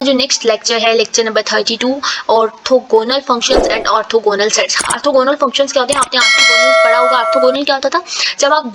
जो next lecture है lecture number 32 orthogonal functions and orthogonal sets. Orthogonal functions क्या होते हैं? आपने ऑर्थोगोनल पढ़ा होगा। ऑर्थोगोनल क्या होता था? जब आप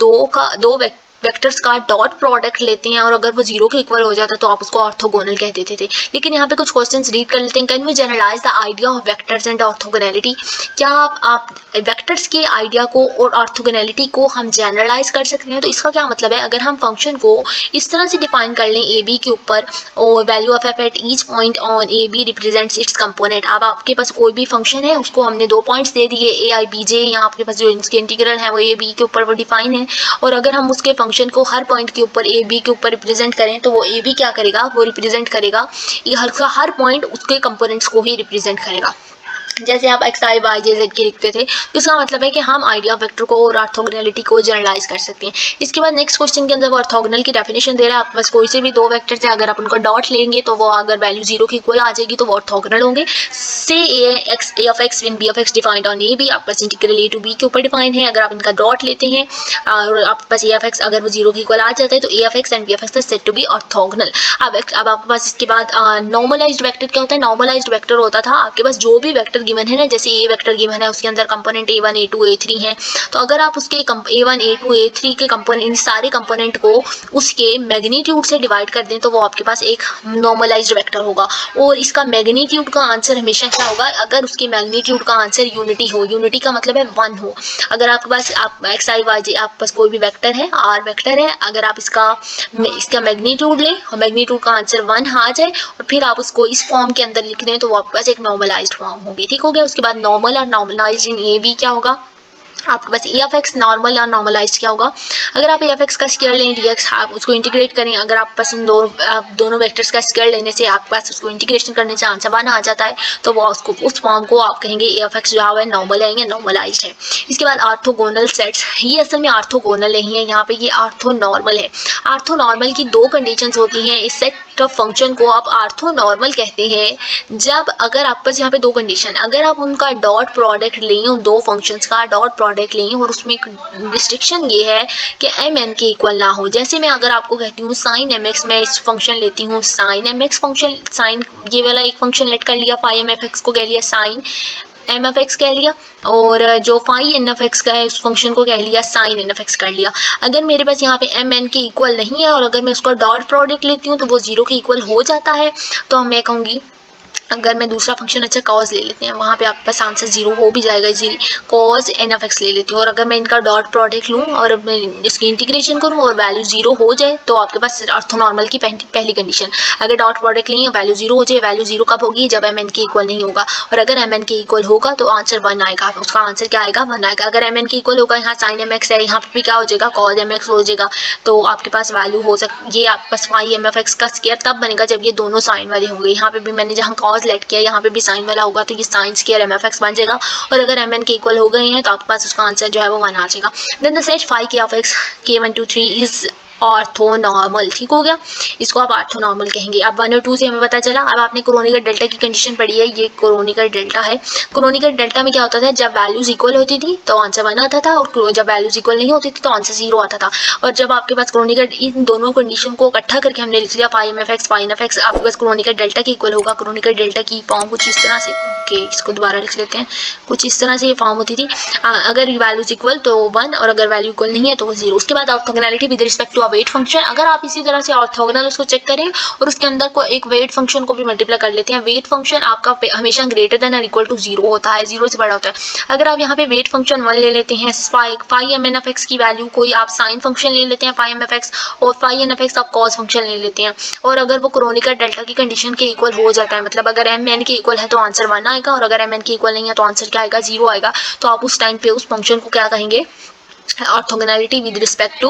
दो वेक्टर्स का डॉट प्रोडक्ट लेते हैं और अगर वो जीरो के इक्वल हो जाता है तो आप उसको ऑर्थोगोनल कह देते थे। लेकिन यहाँ पे कुछ क्वेश्चंस रीड कर लेते हैं। Can we generalize the idea of vectors and orthogonality? क्या आप वेक्टर्स के आइडिया को और ऑर्थोगोनैलिटी को हम जनरलाइज कर सकते हैं? तो इसका क्या मतलब है? अगर हम फंक्शन को इस तरह से डिफाइन कर लें ए बी के ऊपर, और value of F at each point on A B represents its component. अब आपके पास कोई भी फंक्शन है, उसको हमने 2 पॉइंट्स दे दिए ए आई बी जे, यहाँ आपके पास जो इसके इंटीग्रल है वो ए बी के ऊपर वो डिफाइन है, और अगर हम उसके फंक्शन को हर पॉइंट के ऊपर ए बी के ऊपर रिप्रेजेंट करें तो वो ए बी क्या करेगा? वो रिप्रेजेंट करेगा, ये हर पॉइंट उसके कंपोनेंट्स को ही रिप्रेजेंट करेगा। जैसे आप एक्स आई वाई जे जेड के लिखते थे, तो इसका मतलब है कि हम आइडिया ऑफ वेक्टर को और ऑर्थोगोनैलिटी को जनरलाइज कर सकते हैं। इसके बाद नेक्स्ट क्वेश्चन के अंदर वो ऑर्थोगोनल की डेफिनेशन दे रहा है। आपके पास कोई से भी दो वेक्टर है, अगर आप उनका डॉट लेंगे तो वो अगर वैल्यू जीरो की इक्वल आ जाएगी तो वो ऑर्थोगोनल होंगे। Say a of x in b of x defined on A b, आपके पास इंटीग्रल ए टू बी के ऊपर डिफाइन है। अगर आप इनका डॉट लेते हैं और आपके पास ए ऑफ एक्स अगर वो जीरो की इक्वल आ जाता है तो a of x and b of x is said to be orthogonal. अब आपके पास इसके बाद नॉर्मलाइज्ड वेक्टर क्या होता है? नॉर्मलाइज्ड वेक्टर होता था आपके पास जो भी वेक्टर गिवन है ना, जैसे ए वेक्टर गिवन है उसके अंदर कंपोनेंट a1 a2 a3 है, तो अगर आप उसके a1 a2 a3 के कंपोनेंट, सारे कंपोनेंट को उसके मैग्नीट्यूड से डिवाइड कर दें तो वो आपके पास एक नॉर्मलाइज्ड वेक्टर होगा। और इसका मैग्नीट्यूड का आंसर हमेशा क्या होगा? अगर उसके मैग्नीट्यूड का आंसर यूनिटी हो, यूनिटी का मतलब है 1 हो। अगर आपके पास आप एक्स आई वाई जे आपके पास कोई भी वेक्टर है, आर वेक्टर है, अगर आप इसका मैग्नीट्यूड लें और मैग्नीट्यूड का आंसर 1 आ जाए और फिर आप उसको इस फॉर्म के अंदर लिख दें तो वो आपके पास एक नॉर्मलाइज्ड फॉर्म होगी। ठीक हो गया। उसके बाद नॉर्मल और नॉर्मलाइज्ड इन ए बी क्या होगा? आपके पास ए ऑफ एक्स नॉर्मल या नॉर्मलाइज्ड क्या होगा? अगर आप ए ऑफ एक्स का स्क्वायर लें डीएक्स, आप उसको इंटीग्रेट करें, अगर आप पास इन दोनों वेक्टर्स का स्क्वायर लेने से आपके पास उसको इंटीग्रेशन करने से आंसर 1 आ जाता है तो वो उसको उस फॉर्म को आप कहेंगे ए ऑफ एक्स जो है नॉर्मल है या नॉर्मलाइज्ड है। इसके बाद ऑर्थोगोनल सेट्स, ये असल में ऑर्थोगोनल नहीं है, यहाँ पे ये ऑर्थोनॉर्मल है। ऑर्थोनॉर्मल की 2 कंडीशंस होती हैं। इस सेट ऑफ फंक्शन को आप ऑर्थोनॉर्मल कहते हैं जब अगर आपके पास यहाँ पे 2 कंडीशन, अगर आप उनका डॉट प्रोडक्ट लें, उन 2 फंक्शंस का डॉट प्रोडक्ट लें और उसमें एक रिस्ट्रिक्शन ये है कि एम एन के इक्वल ना हो। जैसे मैं अगर आपको कहती हूँ साइन एम एक्स, मैं इस फंक्शन लेती हूँ sine M X function, sine ये वाला एक फंक्शन लेट कर लिया, फाई एम एफ एक्स को कह लिया साइन एम एफ एक्स कह लिया, और जो फाई एन एफ एक्स का है उस फंक्शन को कह लिया साइन एन एफ एक्स कर लिया। अगर मेरे पास यहाँ पे एम एन के इक्वल नहीं है और अगर मैं उसका डॉट प्रोडक्ट लेती हूँ तो वो जीरो के इक्वल हो जाता है, तो मैं कहूँगी, अगर मैं दूसरा फंक्शन अच्छा कॉज ले लेते हैं, वहाँ पे आपके पास आंसर जीरो हो भी जाएगा easily, cause an F X ले लेती हूँ और अगर मैं इनका डॉट प्रोडक्ट लूँ और मैं इसकी इंटीग्रेशन करूँ और वैल्यू जीरो हो जाए तो आपके पास ऑर्थोनॉर्मल की पहली कंडीशन, अगर डॉट प्रोडक्ट लें वैल्यू जीरो हो जाए। वैल्यू जीरो कब होगी? जब एम एन के इक्वल नहीं होगा, और अगर एम एन के इक्वल होगा तो आंसर 1 आएगा। उसका आंसर क्या आएगा? 1 आएगा। अगर एम एन के इक्वल होगा, यहाँ साइन एम एक्स है, यहाँ पे भी क्या हो जाएगा? कॉज एम एक्स हो जाएगा, तो आपके पास वैल्यू हो सकती, ये आपके पास फाई एम एफ एक्स का स्क्वायर तब बनेगा जब ये दोनों साइन वाले होंगे। यहाँ पे भी मैंने जहाँ कॉज लेट किया यहाँ पे भी साइन वाला होगा तो ये sine square M F X बन जाएगा, और अगर एम एन के इक्वल हो गए हैं तो आपके पास उसका आंसर जो है वो 1 आ जाएगा। देन द सेट फाई के ऑफ एक्स के 1 2 3 इज ऑर्थोनॉर्मल। ठीक हो गया, इसको आप ऑर्थोनॉर्मल कहेंगे। अब 1 और 2 से हमें पता चला। अब आपने क्रोनिकल डेल्टा की कंडीशन पढ़ी है, ये क्रोनिकल डेल्टा है। क्रोनिकल डेल्टा में क्या होता था? जब वैल्यूज इक्वल होती थी तो आंसर 1 आता था, और जब वैल्यूज इक्वल नहीं होती थी तो आंसर 0 आता था। और जब आपके पास क्रोनिकल, इन दोनों कंडीशन को इकट्ठा करके हमने लिख लिया phi M F X, phi N F X आपके पास क्रोनिकल डेल्टा के इक्वल होगा। क्रोनिकल डेल्टा की फॉर्म कुछ इस तरह से, ओके इसको दोबारा लिख लेते हैं, कुछ इस तरह से ये फॉर्म होती थी, अगर वैल्यूज इक्वल तो 1 और अगर वैल्यू इक्वल नहीं है तो 0। उसके बाद orthogonality with respect to a weight function, अगर आप इसी तरह से ऑर्थोगोनल उसको चेक करें और उसके अंदर को एक वेट फंक्शन को भी मल्टीप्लाई कर लेते हैं। वेट फंक्शन आपका हमेशा ग्रेटर देन और इक्वल टू 0 होता है, 0 से बड़ा होता है। अगर आप यहाँ पे वेट फंक्शन 1 ले लेते हैं, phi m n F x की वैल्यू कोई आप साइन फंक्शन ले लेते हैं फाई एम एफ एक्स, और फाई एन एफ एक्स आप कॉस फंक्शन ले लेते हैं, और अगर वो क्रोनिकल डेल्टा की कंडीशन के इक्वल हो जाता है, मतलब अगर एम एन के इक्वल है तो आंसर 1 आएगा, और अगर एम एन के इक्वल नहीं है तो आंसर क्या आएगा? 0 आएगा। तो आप उस टाइम पे उस फंक्शन को क्या कहेंगे? Orthogonality with respect to,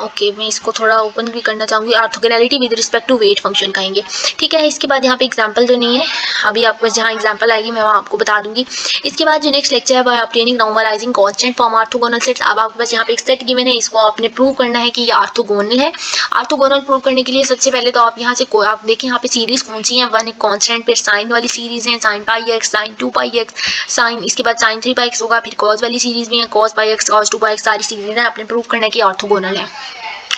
okay मैं इसको थोड़ा ओपन भी करना चाहूँगी, orthogonality with respect to weight function कहेंगे। ठीक है, इसके बाद यहाँ पे एग्जांपल जो नहीं है, अभी आपको जहाँ एग्जांपल आएगी मैं वहाँ आपको बता दूंगी। इसके बाद जो नेक्स्ट लेक्चर है वो obtaining normalising constant form orthogonal sets. अब आपके पास यहाँ पे एक सेट गिवन है, इसको आपने प्रूव करना है कि ये ऑर्थोगोनल है। ऑर्थोगोनल प्रूव करने के लिए सबसे पहले तो आप यहाँ से आप देखिए यहाँ पे सीरीज कौन सी है, 1 एक कॉन्स्टेंट, फिर साइन वाली सीरीज है साइन पाई एक्स, साइन 2 पाई एक्स, साइन, इसके बाद साइन 3 पाई एक्स होगा, फिर कॉस वाली सीरीज भी है, कॉस पाई एक्स, कॉस 2 पाई एक्स, सारी सीरीज है, आपने प्रूव करना है कि ऑर्थोगोनल है।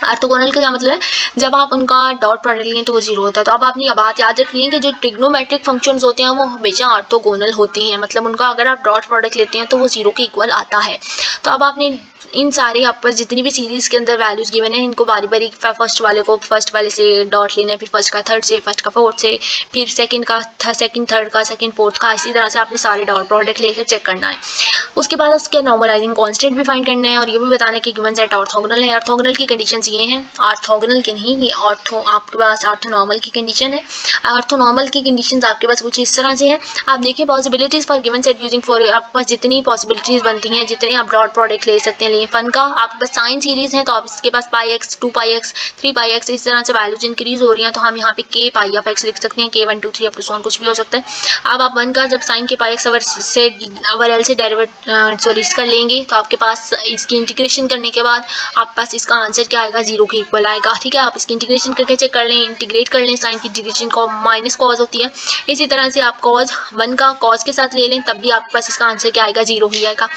ऑर्थोगोनल का क्या मतलब है, जब आप उनका डॉट प्रोडक्ट लेंगे तो वो जीरो होता है। तो अब आपने ये बात याद रखनी है कि जो ट्रिग्नोमेट्रिक फंक्शंस होते हैं वो हमेशा ऑर्थोगोनल होती हैं, मतलब उनका अगर आप डॉट प्रोडक्ट लेते हैं तो वो जीरो के इक्वल आता है। तो अब आपने इन सारे आपको जितनी भी सीरीज के अंदर वैल्यूज गिवन है इनको बारी बारी फर्स्ट वाले को फर्स्ट वाले से डॉट लेना है, फिर फर्स्ट का थर्ड से, फर्स्ट का फोर्थ से, फिर सेकंड का सेकंड थर्ड का, सेकंड फोर्थ का, इसी तरह से आपने सारे डॉट प्रोडक्ट लेकर चेक करना है। उसके बाद उसके नॉर्मलाइजिंग कांस्टेंट भी फाइंड करना है और ये भी बताना है कि गिवन सेट ऑर्थोगोनल है। ऑर्थोगोनल की कंडीशंस ये हैं, ऑर्थोगोनल के नहीं, ये ऑर्थो आपके पास ऑर्थोनॉर्मल की कंडीशन है। ऑर्थोनॉर्मल की कंडीशंस आपके पास कुछ इस तरह से है। आप देखिए possibilities for given set using for, आपके पास जितनी पॉसिबिलिटीज बनती हैं, जितने आप डॉट प्रोडक्ट ले सकते हैं। फन का आपके पास साइन सीरीज है तो आप इसके पास पाई एक्स, 2 पाई एक्स, 3 पाई एक्स, इस तरह से वैल्यूज इंक्रीज हो रही हैं तो हम यहाँ पे के पाई ऑफ एक्स लिख सकते हैं, के 1 2 3 अप टू सो कुछ भी हो सकता है। अब आप वन का जब साइन के पाई एक्स अवर एल से डेरिवेट सॉरी इसका लेंगे तो आपके पास इसकी इंटीग्रेशन करने के बाद आपके पास इसका आंसर क्या आएगा, जीरो के इक्वल आएगा। ठीक है, आप इसकी इंटीग्रेशन करके चेक कर लें, इंटीग्रेट कर लें, साइन की इंटीग्रेशन को माइनस कॉज होती है। इसी तरह से आप कॉज वन का कॉज के साथ ले लें तब भी आपके पास इसका आंसर क्या आएगा, जीरो ही आएगा।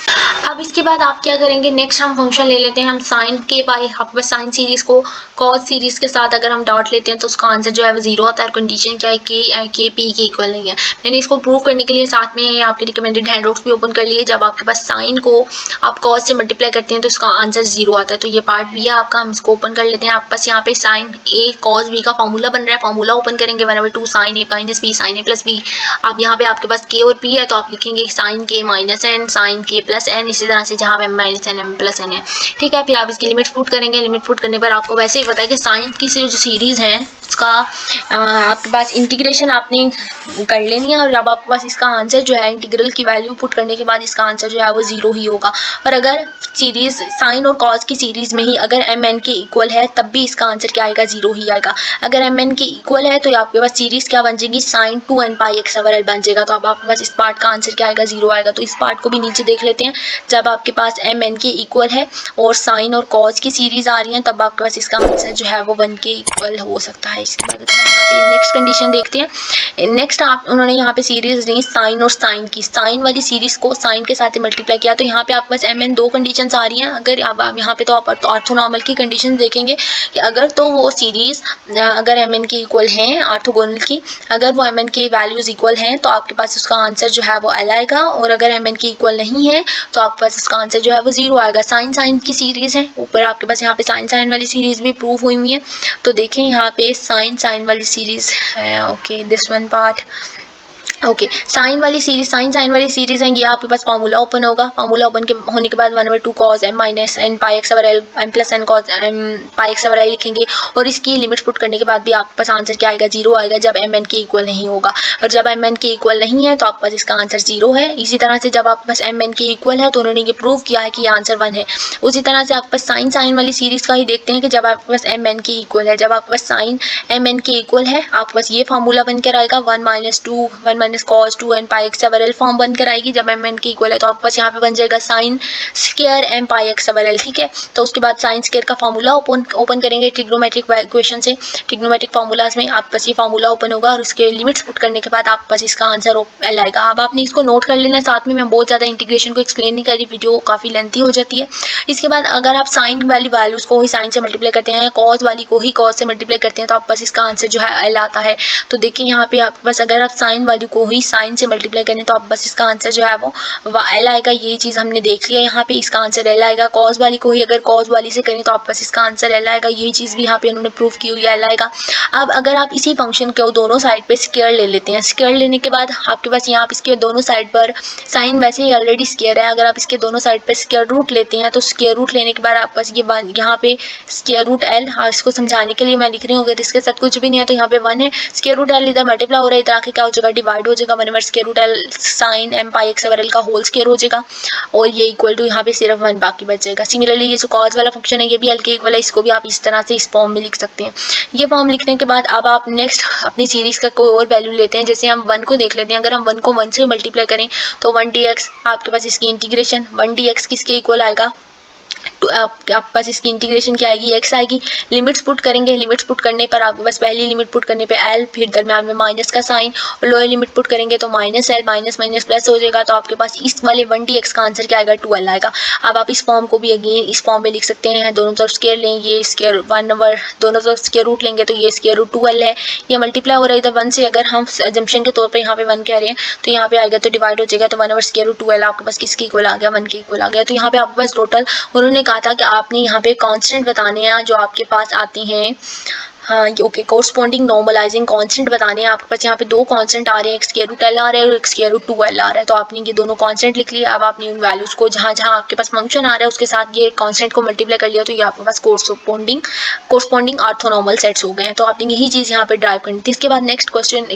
अब इसके बाद आप क्या करेंगे, नेक्स्ट हम फंक्शन ले लेते हैं, हम साइन के पाई, आपके पास साइन सीरीज को कॉज सीरीज के साथ अगर हम डॉट लेते हैं तो उसका आंसर जो है वो जीरो आता है। कंडीशन क्या है, के पी के इक्वल नहीं है। मैंने इसको प्रूव करने के लिए साथ में आपके रिकमेंडेड हैंडआउट्स भी ओपन कर लिए। जब आपके पास साइन को आप कॉज से मल्टीप्लाई करते हैं तो उसका आंसर जीरो आता है। तो ये पार्ट भी है आपका, हम इसको ओपन कर लेते हैं। आपके पास यहाँ पे साइन ए कॉज बी का फॉर्मूला बन रहा है, फॉर्मूला ओपन करेंगे 1/2 साइन ए माइनस बी साइन ए प्लस बी। अब यहाँ पे आपके पास के और पी है तो आप लिखेंगे साइन के माइनस एन साइन के प्लस एन, इसी तरह से जहाँ पे m minus n m plus n है। ठीक है, फिर आप इसकी लिमिट पुट करेंगे। लिमिट पुट करने पर आपको वैसे ही पता है कि साइन की जो सीरीज है उसका आपके पास इंटीग्रेशन आपने कर लेनी है और जब आपके पास इसका आंसर जो है इंटीग्रल की वैल्यू पुट करने के बाद इसका आंसर जो है वो जीरो ही होगा। और अगर सीरीज साइन और कॉज की सीरीज में ही अगर एम एन के इक्वल है तब भी इसका आंसर क्या आएगा, जीरो ही आएगा। अगर एम एन के इक्वल है तो आपके पास सीरीज क्या बन जाएगी, साइन 2 एन पाई एक्स ओवर एल बन जाएगा। तो अब आपके पास इस पार्ट का आंसर क्या आएगा, जीरो आएगा। तो इस पार्ट को भी नीचे देख लेते हैं। जब आपके पास एम एन के इक्वल है और साइन और कॉज की सीरीज आ रही है तब आपके पास इसका आंसर जो है वो 1 के इक्वल हो सकता है। इसके बाद नेक्स्ट कंडीशन देखते हैं। नेक्स्ट आप उन्होंने यहाँ पे सीरीज दी साइन और साइन की, साइन वाली सीरीज को साइन के साथ मल्टीप्लाई किया तो यहाँ पे आपके पास एम एन दो कंडीशन आ रही हैं। अगर आप यहाँ पे तो आप ऑर्थोनॉर्मल की कंडीशन देखेंगे कि अगर तो वो सीरीज अगर एम एन के इक्वल हैं ऑर्थोगोनल की, अगर वो एम एन के वैल्यूज इक्वल हैं तो आपके पास उसका आंसर जो है वो एल आएगा। और अगर एम एन के इक्वल नहीं है तो आपके पास इसका आंसर जो है वो जीरो आएगा। साइन साइन की सीरीज है, ऊपर आपके पास यहाँ पे साइन साइन वाली सीरीज भी प्रूव हुई हुई है। तो देखें यहाँ पे साइन साइन वाली सीरीज है, okay this one part, okay sine वाली सीरीज साइन साइन वाली सीरीज है। ये आपके पास फॉर्मूला ओपन होगा, फॉर्मूला ओपन के होने के बाद 1/2 cos m minus n pi x over l m plus n cos m pi x over l लिखेंगे और इसकी लिमिट पुट करने के बाद भी आपके पास आंसर क्या आएगा, जीरो आएगा जब m n के इक्वल नहीं होगा। और जब m n के इक्वल नहीं है तो आपके पास इसका आंसर जीरो है। इसी तरह से जब आपके पास m n के इक्वल है तो उन्होंने ये प्रूव किया है कि ये आंसर 1 है। उसी तरह से आपके पास साइन साइन वाली सीरीज का ही देखते हैं कि जब आपके पास m n के इक्वल है, जब आपके पास साइन m n के इक्वल है आपके पास ये फॉर्मूला बनकर आएगा 1 minus cos 2 n pi x over L form बन कर आएगी। जब एम एन के इक्वल है तो आपके पास यहाँ पे बन जाएगा sign square M pi x over L. ठीक है, तो उसके बाद साइन स्क्वायर का फॉर्मूला ओपन करेंगे ट्रिग्नोमेट्रिक इक्वेशन से, ट्रिग्नोमेट्रिक फॉर्मूलाज में आपके पास ये फॉर्मूला ओपन होगा और उसके लिमिट्स पुट करने के बाद आपके पास इसका आंसर एल आएगा। अब आपने इसको नोट कर लेना, साथ में मैं बहुत ज़्यादा इंटीग्रेशन को एक्सप्लेन नहीं कर रही, वीडियो काफ़ी लेंथी हो जाती है। इसके बाद अगर आप साइन वाली वैल्यूज़ को ही साइन से मल्टीप्लाई करते हैं, कॉज वाली को ही कॉज से मल्टीप्लाई करते हैं तो आपके पास इसका आंसर जो है एल आता है। तो देखिए यहाँ पे आपके पास अगर आप साइन वाली को ही साइन से मल्टीप्लाई करें तो आप बस इसका आंसर जो है वो एल आएगा। ये चीज़ हमने देख लिया, यहाँ पे इसका आंसर एल आएगा। कॉज वाली को ही अगर कॉज वाली से करें तो आप बस इसका आंसर एल आएगा। ये चीज़ भी यहाँ पे उन्होंने प्रूव की हुई है, एल आएगा। अब अगर आप इसी फंक्शन को दोनों साइड पे स्क्वायर ले लेते हैं, स्क्वायर लेने के बाद आपके पास यहाँ पे इसके दोनों साइड पर साइन वैसे ही ऑलरेडी स्क्वायर है, अगर आप इसके दोनों साइड पे स्क्वायर रूट लेते हैं तो स्क्वायर रूट लेने के बाद आपके पास ये यहाँ पे स्क्वायर रूट एल, हाँ इसको समझाने के लिए मैं लिख रही हूँ, अगर इसके साथ कुछ भी नहीं है तो यहाँ पे 1 है। स्क्वायर रूट एल इधर मल्टीप्लाई हो रहा है, इधर आके क्या हो जाएगा, डिवाइड हो जाएगा। 1 square root l sine m pi x over l का होल स्क्वायर हो जाएगा और ये इक्वल टू यहाँ पे सिर्फ 1 बाकी बच जाएगा। सिमिलरली ये जो कॉज वाला फंक्शन है ये भी एल के इक्वल है, इसको भी आप इस तरह से इस फॉर्म में लिख सकते हैं। ये फॉर्म लिखने के बाद अब आप नेक्स्ट अपनी सीरीज का कोई और वैल्यू लेते हैं, जैसे हम 1 को देख लेते हैं। अगर हम 1 को 1 से मल्टीप्लाई करें तो 1 dx आपके पास इसकी इंटीग्रेशन 1 dx किसके इक्वल आएगा, आपके पास इसकी इंटीग्रेशन क्या आएगी, x आएगी। लिमिट्स पुट करेंगे, लिमिट्स पुट करने पर आपके पास पहली लिमिट पुट करने पे l, फिर दरम्यान में माइनस का साइन, और लोअर लिमिट पुट करेंगे तो minus l, minus minus plus हो जाएगा। तो आपके पास इस वाले 1dx का आंसर क्या आएगा, 2l आएगा। अब आप इस फॉर्म को भी अगेन इस फॉर्म में लिख सकते हैं, दोनों तरफ स्क्वायर लें, ये स्क्वायर 1 नंबर दोनों तरफ स्क्वायर रूट लेंगे तो ये स्क्वायर रूट 2l है। ये मल्टीप्लाई हो रहा है इधर 1 से, अगर हम अजम्पशन के तौर पे यहाँ पे 1 कह रहे हैं तो यहाँ पे आएगा तो डिवाइड हो जाएगा, तो 1 ओवर स्क्वायर रूट 2l आपके पास किसके इक्वल आ गया, 1 के इक्वल आ गया। तो यहाँ पे आपके पास टोटल उन्होंने कहा था कि आपने यहाँ पे कांस्टेंट बताने हैं जो आपके पास आते हैं, हाँ ओके, कोरस्पॉन्डिंग नॉर्मलाइजिंग कांस्टेंट बताने हैं। आपके पास यहाँ पे दो कांस्टेंट आ रहे हैं, x स्क्वायर रूट l आ रहा है और x स्क्वायर रूट 2l आ रहा है। तो आपने ये दोनों कांस्टेंट लिख लिया। अब आपने उन वैल्यूज को जहाँ जहाँ आपके पास फंक्शन आ रहा है उसके साथ ये कांस्टेंट को मल्टीप्लाई कर लिया, तो ये आपके पास कोरस्पॉन्डिंग ऑर्थोनॉर्मल सेट्स हो गए हैं। तो आपने यही चीज़ यहाँ पे ड्राइव करनी थी। इसके बाद नेक्स्ट क्वेश्चन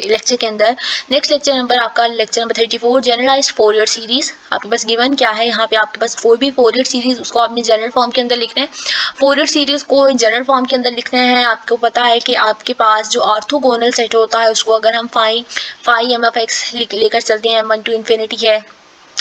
लेक्चर के अंदर, नेक्स्ट लेक्चर नंबर आपका lecture number 34, generalised Fourier series. आपके पास गिवन क्या है, यहाँ पे आपके पास कोई भी फोरियर सीरीज उसको आपने जनरल फॉर्म के अंदर लिखना है। फोरियर सीरीज को जनरल फॉर्म के अंदर लिखना है। आपको पता है कि आपके पास जो ऑर्थोगोनल सेट होता है उसको अगर हम फाई एम एफ एक्स लेकर चलते हैं, 1 to infinity है।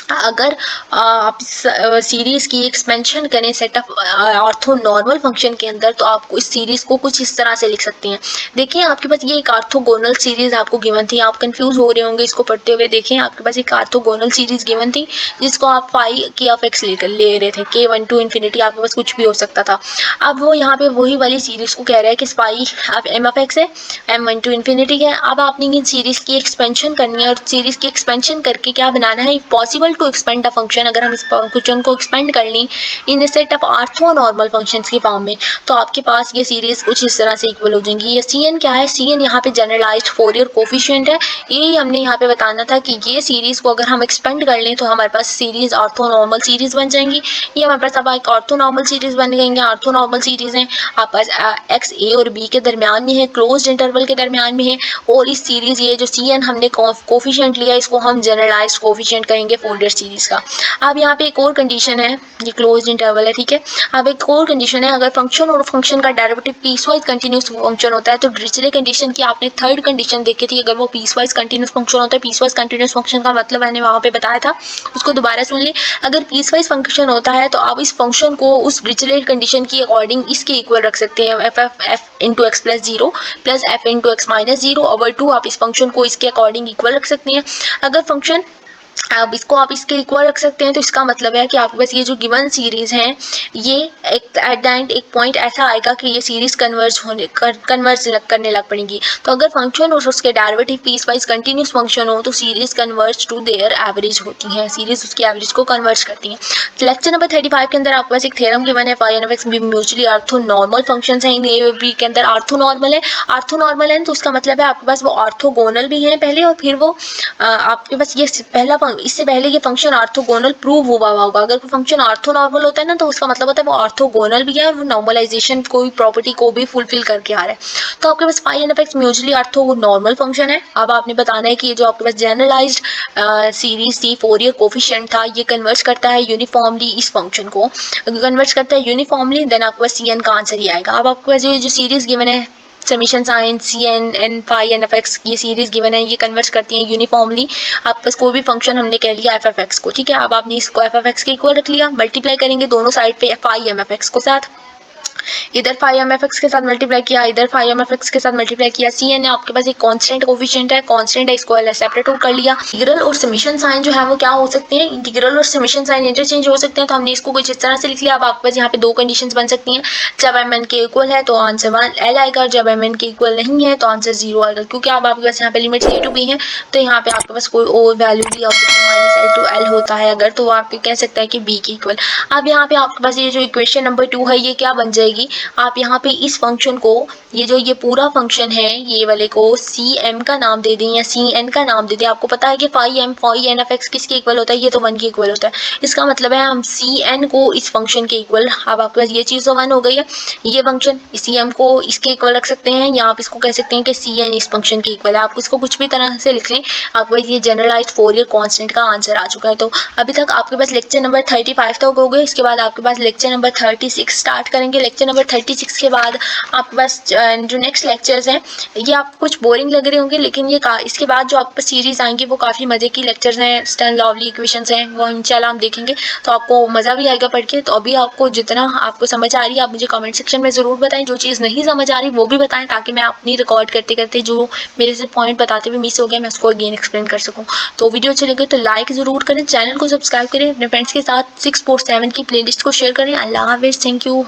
अगर आप सीरीज की एक्सपेंशन करें सेट ऑफ ऑर्थोनॉर्मल फंक्शन के अंदर, तो आपको इस सीरीज को कुछ इस तरह से लिख सकते हैं। देखिए आपके पास ये एक ऑर्थोगोनल सीरीज आपको गिवन थी, आप कंफ्यूज हो रहे होंगे इसको पढ़ते हुए। देखें आपके पास एक ऑर्थोगोनल सीरीज गिवन थी जिसको आप फाई की ऑफ एक्स ले रहे थे, के 1 to infinity, आपके पास कुछ भी हो सकता था। अब वो यहाँ पे वही वाली सीरीज को कह रहा है कि फाई एम ऑफ एक्स है, m1 to infinity है। अब आपने इन सीरीज की एक्सपेंशन करनी है और सीरीज की एक्सपेंशन करके क्या बनाना है, possible to expand a function. अगर हम इस फंक्शन को एक्सपेंड कर लें in set of orthonormal functions की फॉर्म में, तो आपके पास ये सीरीज कुछ इस तरह से इक्वल हो जाएंगी। ये Cn क्या है, Cn यहाँ पे जनरलाइज्ड फोरियर कोफिशिएंट है। यही हमने यहाँ पे बताना था कि ये सीरीज को अगर हम एक्सपेंड कर लें तो हमारे पास सीरीज ऑर्थोनॉर्मल सीरीज बन जाएंगी। ये हमारे पास अब एक ऑर्थोनॉर्मल सीरीज बन गई। ऑर्थोनॉर्मल सीरीज है आप पास एक्स ए और बी के दरमियान में है, क्लोज्ड इंटरवल के दरमियान में है, और इस सीरीज ये जो Cn हमने कोफिशिएंट लिया इसको हम जनरलाइज्ड कोफिशिएंट कहेंगे फोरियर सीरीज का। अब यहाँ पे एक और कंडीशन है, ये क्लोज्ड इंटरवल है, ठीक है। अब एक और कंडीशन है, अगर फंक्शन और फंक्शन का डेरिवेटिव पीसवाइज कंटिन्यूस फंक्शन होता है, तो डिरिचलेट कंडीशन की आपने थर्ड कंडीशन देखी थी। अगर वो पीसवाइज कंटिन्यूस फंक्शन होता है, पीसवाइज कंटिन्यूस फंक्शन का मतलब मैंने वहाँ पे बताया था, उसको दोबारा सुन ले। अगर पीसवाइज फंक्शन होता है तो आप इस फंक्शन को उस डिरिचलेट कंडीशन की अकॉर्डिंग इसके इक्वल रख सकते हैं, F into x plus 0 plus F into x minus 0 over 2। आप इस फंक्शन को इसके अकॉर्डिंग इक्वल रख सकते हैं। अगर फंक्शन अब इसको आप इसके इक्वल रख सकते हैं, तो इसका मतलब है कि आपके पास ये जो गिवन सीरीज है ये एक एट द एंड एक पॉइंट ऐसा आएगा कि ये सीरीज कन्वर्ज करने लग पड़ेगी। तो अगर फंक्शन और उसके derivative piecewise continuous function हो तो series converge to their average होती है, सीरीज उसकी एवरेज को कन्वर्ज करती है। लेक्चर नंबर 35 के अंदर आपके पास एक थ्योरम गिवन है, phi n of x be mutually orthonormal functions हैं। ए बी के अंदर ऑर्थोनॉर्मल है तो उसका मतलब है आपके पास वो ऑर्थोगोनल भी हैं पहले, और फिर वो आपके पास ये पहला इससे पहले ये फंक्शन ऑर्थोगोनल प्रूव हुआ होगा। अगर कोई फंक्शन ऑर्थोनॉर्मल होता है ना, तो उसका मतलब होता है वो ऑर्थोगोनल भी है और वो नॉर्मलाइजेशन कोई प्रॉपर्टी को भी फुलफिल करके आ रहा है। तो आपके पास phi n of x mutually orthonormal function है। अब आपने बताना है कि ये जो आपके पास जनरलाइज्ड सीरीज थी, फोरियर कोफिशिएंट था, ये कन्वर्ज करता है यूनिफॉर्मली इस फंक्शन को, कन्वर्ज करता है यूनिफॉर्मली, देन आपके पास Cn का आंसर ही आएगा। अब आपके पास ये जो सीरीज गिवन है summation sign Cn n phi N F x, ये सीरीज गिवन है, ये कन्वर्ट करती है यूनिफॉर्मली। आप बस कोई भी फंक्शन हमने कह लिया एफ एफ एक्स को, ठीक है। अब आपने इसको एफ एफ एक्स के इक्वल रख लिया, मल्टीप्लाई करेंगे दोनों साइड पे फाई एम एफ एक्स को साथ, इधर फाई एम एफ एक्स के साथ मल्टीप्लाई किया, इधर फाई एम एफ एक्स के साथ मल्टीप्लाई किया। Cn है आपके पास एक कांस्टेंट कोफिशिएंट है, कांस्टेंट है, इसको सेपरेट आउट कर लिया। इंटीग्रल और समेशन साइन जो है वो क्या हो सकते हैं, इंटीग्रल और समेशन साइन इंटरचेंज हो सकते हैं। तो हमने इसको कुछ इस तरह से लिख लिया। अब आपके पास यहाँ पे दो कंडीशंस बन सकती हैं, जब mn के इक्वल है तो आंसर 1l आएगा, और जब mn के इक्वल नहीं है तो आंसर 0 आएगा। क्योंकि अब आपके पास यहाँ पे लिमिट a to b है, तो यहाँ पे आपके पास कोई और वैल्यू भी -l to l होता है अगर, तो आप कह सकते हैं कि b के इक्वल। अब यहाँ पे आपके पास ये जो इक्वेशन नंबर 2 है ये क्या बन जाएगी, आप यहाँ पे इस फंक्शन को, ये पूरा फंक्शन है, ये वाले को Cm का नाम दे दें या Cn का नाम दे दें। आपको पता है कि फाई एन ऑफ एक्स किसके इक्वल होता है, ये तो 1 के इक्वल होता है। इसका मतलब है हम Cn को इस फंक्शन के इक्वल, अब आपके पास ये चीज़ तो 1 हो गई है, ये फंक्शन Cm को इसके इक्वल रख सकते हैं, या आप इसको कह सकते हैं कि Cn इस फंक्शन के इक्वल है। आप इसको कुछ भी तरह से लिख लें, आपके पास ये जनरलाइज्ड फोरियर कांस्टेंट का आंसर आ चुका है। तो अभी तक आपके पास लेक्चर नंबर 35 तक हो गए। इसके बाद आपके पास लेक्चर नंबर 36 स्टार्ट करेंगे। लेक्चर नंबर 36 के बाद आपके पास जो नेक्स्ट लेक्चर्स हैं ये आपको कुछ बोरिंग लग रहे होंगे, लेकिन ये इसके बाद जो आपको सीरीज आएंगी वो काफ़ी मज़े की लेक्चर्स हैं, स्टर्न लॉवली इक्वेशंस हैं, वो इंशाल्लाह हम देखेंगे, तो आपको मज़ा भी आएगा पढ़ के। तो अभी आपको जितना आपको समझ आ रही है आप मुझे कमेंट सेक्शन में ज़रूर बताएं, जो चीज़ नहीं समझ आ रही वो भी बताएं, ताकि मैं अपनी रिकॉर्ड करते करते जो मेरे से पॉइंट बताते हुए मिस हो गया मैं उसको अगेन एक्सप्लेन कर सकूँ। तो वीडियो अच्छी लगे तो लाइक ज़रूर करें, चैनल को सब्सक्राइब करें, अपने फ्रेंड्स के साथ 647 की प्लेलिस्ट को शेयर करें। अल्लाह हाफिज़, थैंक यू।